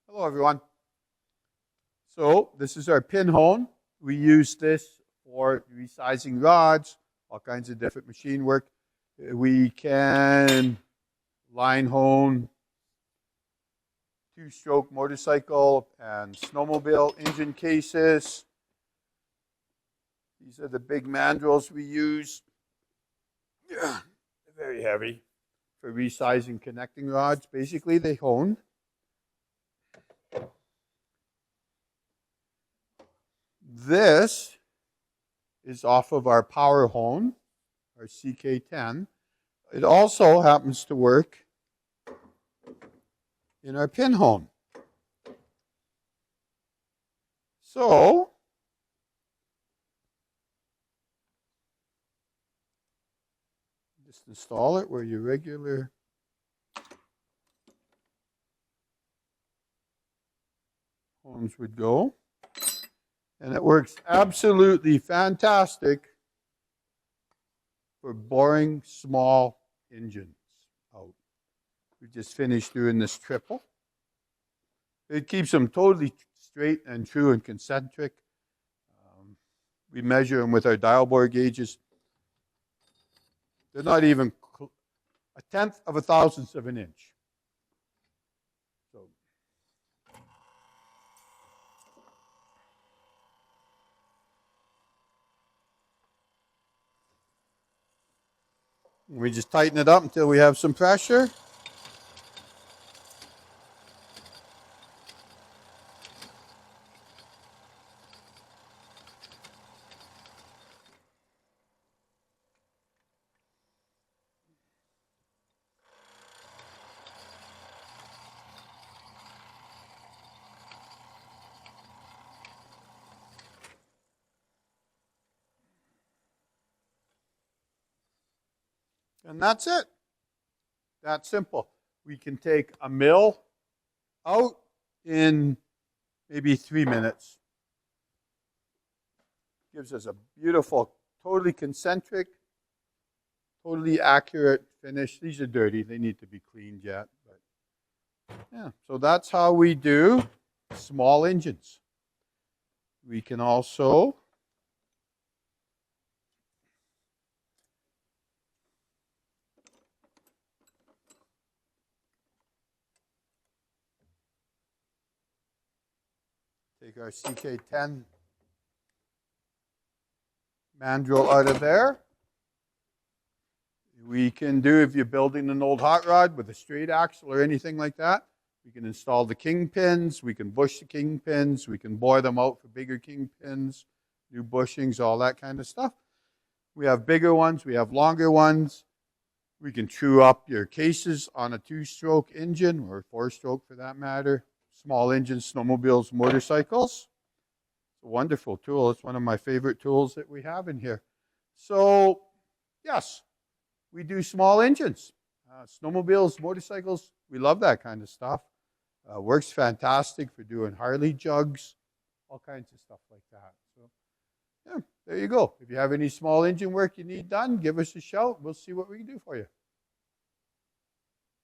Hello, everyone. So this is our pin hone. We use this for resizing rods, all kinds of different machine work. We can line hone two-stroke motorcycle and snowmobile engine cases. These are the big mandrels we use. Yeah, they're very heavy for resizing connecting rods. Basically, they hone. This is off of our power hone, our CK10. It also happens to work in our pin hone. So, just install it where your regular hones would go. And it works absolutely fantastic for boring small engines out. We just finished doing this triple. It keeps them totally straight and true and concentric. We measure them with our dial bore gauges. They're not even a tenth of a thousandth of an inch. So, we just tighten it up until we have some pressure. And that's it. That's simple. We can take a mill out in maybe 3 minutes. Gives us a beautiful, totally concentric, totally accurate finish. These are dirty. They need to be cleaned yet. But yeah, so that's how we do small engines. We can also take our CK10 mandrel out of there. We can do, if you're building an old hot rod with a straight axle or anything like that, we can install the kingpins, we can bush the kingpins, we can bore them out for bigger kingpins, new bushings, all that kind of stuff. We have bigger ones, we have longer ones. We can true up your cases on a two-stroke engine, or four-stroke for that matter. Small engines, snowmobiles, motorcycles. It's a wonderful tool. It's one of my favorite tools that we have in here. So, yes, we do small engines. Snowmobiles, motorcycles, we love that kind of stuff. Works fantastic for doing Harley jugs, all kinds of stuff like that. So, yeah, there you go. If you have any small engine work you need done, give us a shout. We'll see what we can do for you.